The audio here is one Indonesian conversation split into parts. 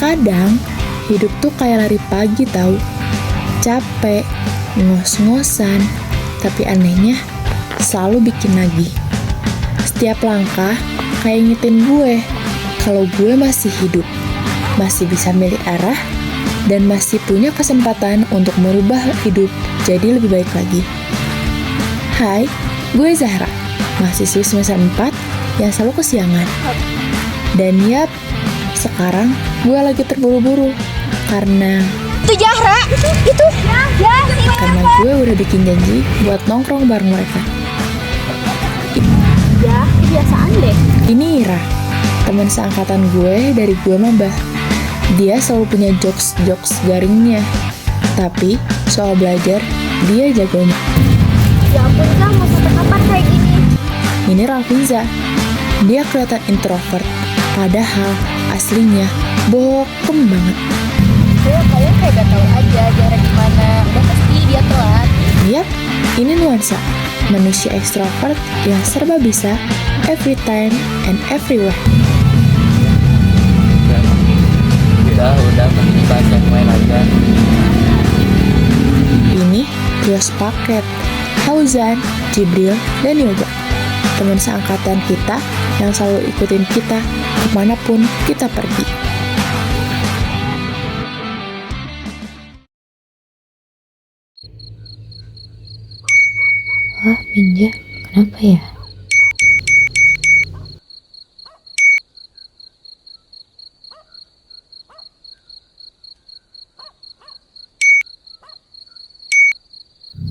Kadang, hidup tuh kayak lari pagi tahu. Capek, ngos-ngosan, tapi anehnya selalu bikin nagih. Setiap langkah kayak ngingetin gue kalau gue masih hidup, masih bisa milih arah, dan masih punya kesempatan untuk merubah hidup jadi lebih baik lagi. Hai, gue Zahra, mahasiswi semester 4 yang selalu kesiangan. Dan yap, sekarang gue lagi terburu-buru karena Itu Zahra, itu karena gue udah bikin janji buat nongkrong bareng mereka. ya kebiasaan deh. Ini Ira, teman seangkatan gue dari gue mambah. Dia selalu punya jokes garingnya, tapi soal belajar dia jagonya. Ya ampun Kak, mau sampai kapan kayak gini? Ini Ralfiza, dia kelihatan introvert, padahal aslinya bokem banget. Kalian kayak gak tahu aja Zahra gimana. Udah pasti dia telat. Yap, ini Nuansa, manusia ekstrovert yang serba bisa, every time and everywhere. Udah mending bahas yang main aja. Ini trio paket, Fauzan, Jibril, dan Yoga. Teman seangkatan kita yang selalu ikutin kita kemanapun kita pergi. Wah, Minja, kenapa ya?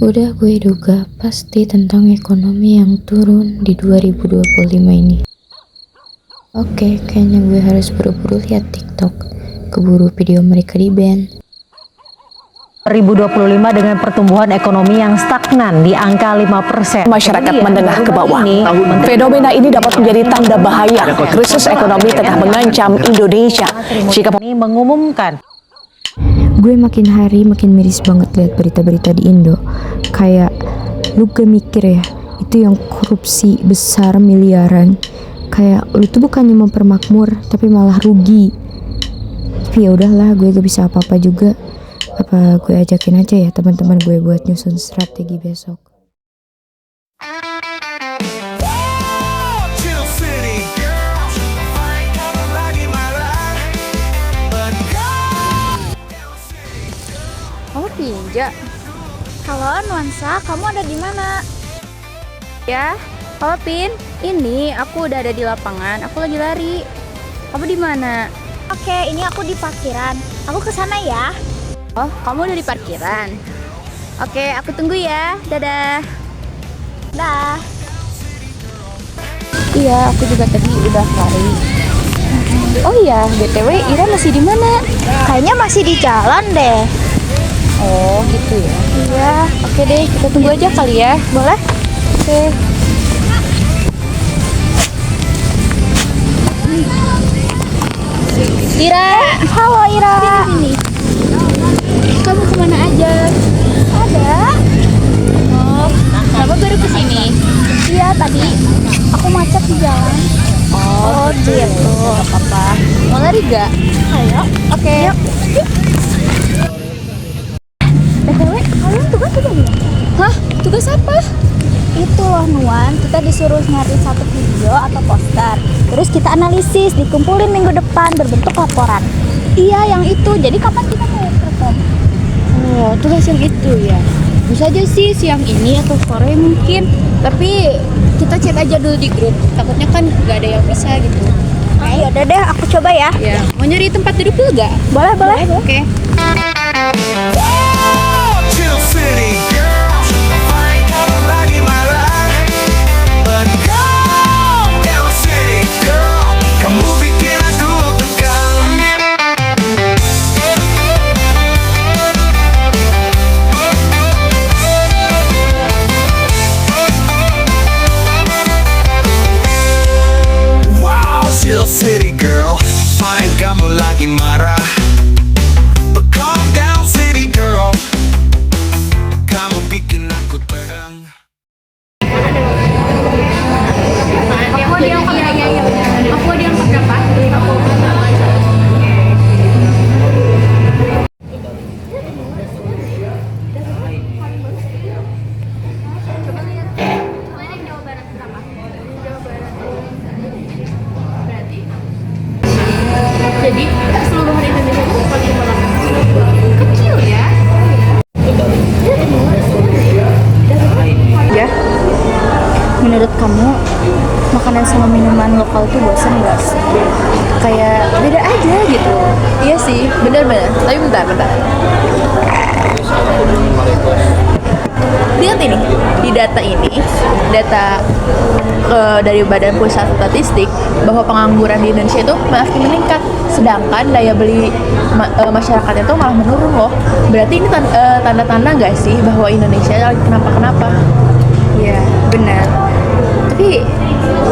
Udah gue duga pasti tentang ekonomi yang turun di 2025 ini. Oke, kayaknya gue harus buru-buru lihat TikTok, keburu video mereka di ban. 2025 dengan pertumbuhan ekonomi yang stagnan di angka 5%. Masyarakat menengah ke bawah. Fenomena ini dapat menjadi tanda bahaya krisis ekonomi tengah mengancam Indonesia. Jika ini mengumumkan Gue makin hari makin miris banget lihat berita-berita di Indo. Kayak lu gak mikir ya, itu yang korupsi besar miliaran. Kayak lu tuh bukannya mempermakmur tapi malah rugi. Tapi ya udahlah, gue gak bisa apa-apa juga. Apa gue ajakin aja ya teman-teman gue buat nyusun strategi besok. Oh Pinja. Halo Nuansa, kamu ada di mana? Ya, halo Pin. Ini aku udah ada di lapangan. Aku lagi lari. Kamu di mana? Oke, ini aku di parkiran. Aku ke sana ya. Oh, kamu udah di parkiran. Oke, aku tunggu ya. Dadah. Dah. Iya, aku juga tadi udah lari. Oh iya, BTW Ira masih di mana? Kayaknya masih di jalan deh. Oh, gitu ya. Iya, oke deh, kita tunggu aja kali ya. Boleh? Oke. Ira, halo Ira. Sini. Kamu kemana aja? Ada. Oh, kamu baru kesini? Iya, tadi aku macet di jalan. Oh, gitu. Apa-apa. Mau lari gak? Ayo. Oke. Yuk. BTW, kalian tugas udah belum? Hah? Tugas apa? Itu loh Nuan, kita disuruh nyari satu video atau poster. Terus kita analisis, dikumpulin minggu depan berbentuk laporan. Iya, yang itu. Jadi kapan kita mau perform? Oh, tugas yang itu ya. Bisa aja sih siang ini atau sore mungkin. Tapi kita chat aja dulu di grup. Takutnya kan gak ada yang bisa gitu. Ya udah deh, aku coba ya. Ya, mau nyari tempat duduk dulu gak? Boleh, boleh. Oke. City girl, fine kamu lagi marah. But calm down city girl, kamu bikin aku terang. Aku ada yang berapa? sama minuman lokal tuh bosan gak sih? Kayak beda aja gitu. Iya sih, benar-benar. Tapi bentar. Lihat ini, di data ini, dari Badan Pusat Statistik bahwa pengangguran di Indonesia itu makin meningkat, sedangkan daya beli masyarakat itu malah menurun loh. Berarti ini tanda-tanda nggak sih bahwa Indonesia lagi kenapa-kenapa? Iya, benar. Tapi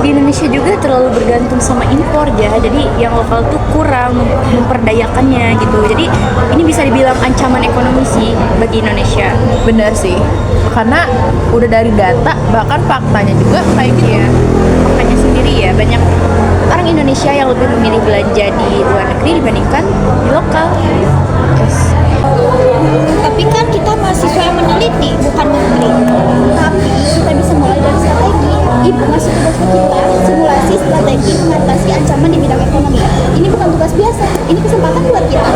di Indonesia juga terlalu bergantung sama impor ya. Jadi yang lokal tuh kurang memperdayakannya gitu. Jadi ini bisa dibilang ancaman ekonomi sih bagi Indonesia. Bener sih, karena udah dari data, bahkan faktanya juga kayak gitu. Iya. Makanya sendiri ya banyak orang Indonesia yang lebih memilih belanja di luar negeri dibandingkan di lokal. Tapi kan kita mahasiswa yang meneliti, bukan membeli. Tapi kita bisa mulai dari strategi. Ibu masuk tugas kita, simulasi strategi mengatasi ancaman di bidang ekonomi. Ini bukan tugas biasa, ini kesempatan buat kita.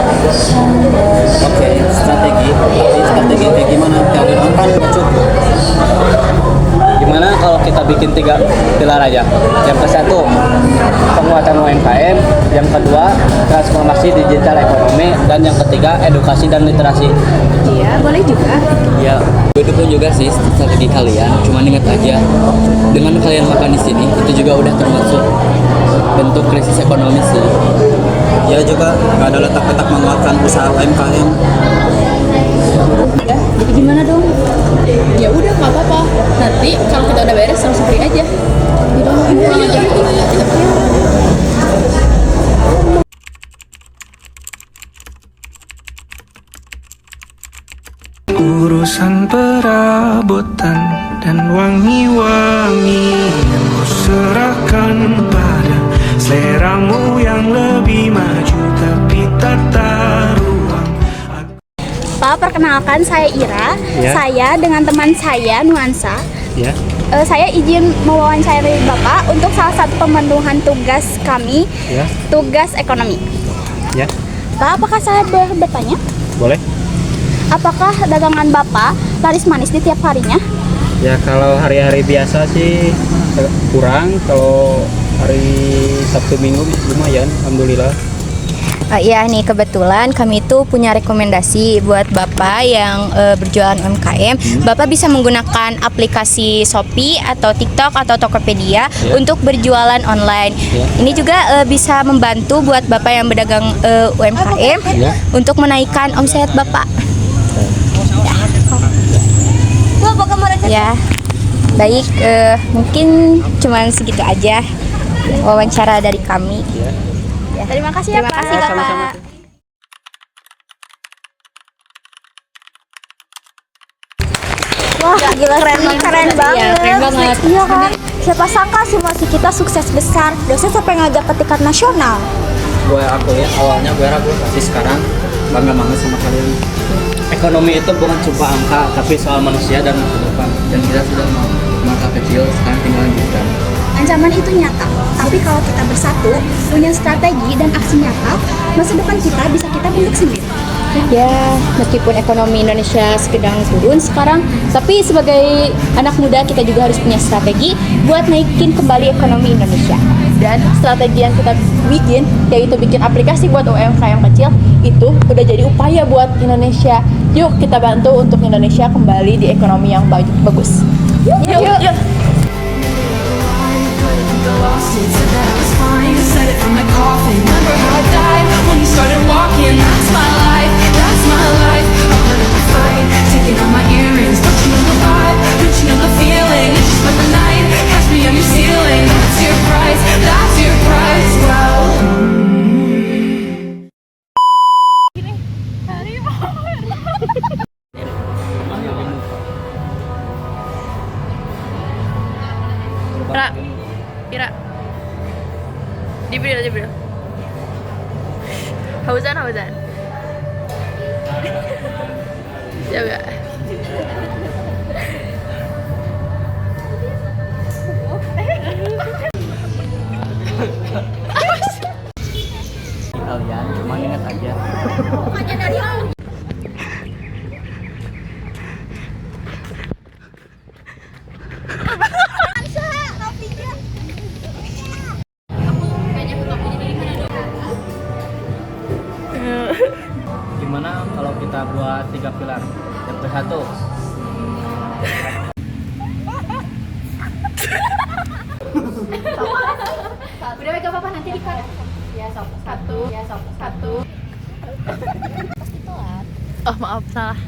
Oke, strategi. Tapi strategi kayak gimana? Yang dimakan cukup. Gimana kalau kita bikin 3 pilar aja? Yang ke satu, penguatan UMKM. Yang kedua, transformasi digital ekonomi. Dan yang ketiga, edukasi dan literasi. Iya, boleh juga. Ya, gue dukung juga sih strategi kalian. Cuman ingat aja, dengan kalian makan di sini, itu juga udah termasuk bentuk krisis ekonomi sih. Ya juga, nggak ada letak-letak menguatkan usaha UMKM. Ya, jadi gimana dong? Ya udah, nggak apa-apa. Nanti kalau kita udah beres langsung pergi aja. Urusan perabotan dan wangi-wangi yang ku serahkan pada seleramu yang lebih maju, tapi tata ruang. Pak, perkenalkan saya Ira. Ya. Saya dengan teman saya Nuansa. Ya. Saya izin mewawancarai Bapak untuk salah satu pemenuhan tugas kami, Ya. tugas ekonomi. Ya. Pak, apakah saya boleh bertanya? Boleh. Apakah dagangan Bapak laris manis di tiap harinya? Ya kalau hari-hari biasa sih kurang, kalau hari Sabtu Minggu lumayan, alhamdulillah. Iya nih, kebetulan kami tuh punya rekomendasi buat Bapak yang berjualan UMKM. Bapak bisa menggunakan aplikasi Shopee atau TikTok atau Tokopedia untuk berjualan online. Ini juga bisa membantu buat Bapak yang berdagang UMKM untuk menaikkan omset Bapak. Ya, baik, mungkin cuman segitu aja wawancara dari kami. Terima kasih ya Pak. Terima kasih Bapak. Sama-sama. Wah, gila keren banget. Iya, keren banget. Iya kan? Siapa sangka simulasi kita sukses besar. Dosen sampai ngajak ke tingkat nasional. Aku ya awalnya gue ragu, tapi sekarang bangga banget sama kalian. Ekonomi itu bukan cuma angka, tapi soal manusia dan masa depan. Dan kita sudah mau masa kecil, sekarang tinggal lanjutkan. Ancaman itu nyata, tapi kalau kita bersatu, punya strategi dan aksi nyata, masa depan kita bisa kita bentuk sendiri. Ya, meskipun ekonomi Indonesia sedang turun sekarang, tapi sebagai anak muda kita juga harus punya strategi buat naikin kembali ekonomi Indonesia. Dan strategi yang kita bikin, yaitu bikin aplikasi buat UMKM kecil, itu udah jadi upaya buat Indonesia. Yuk kita bantu untuk Indonesia kembali di ekonomi yang bagus. Yuk. Ira. Jibril. Hauzan. Jaga. Kalian cuma ingat aja. kita buat 3 pilar. Yang ke-1, Udah gak apa-apa nanti dikat. Ya sob, satu. Oh maaf salah.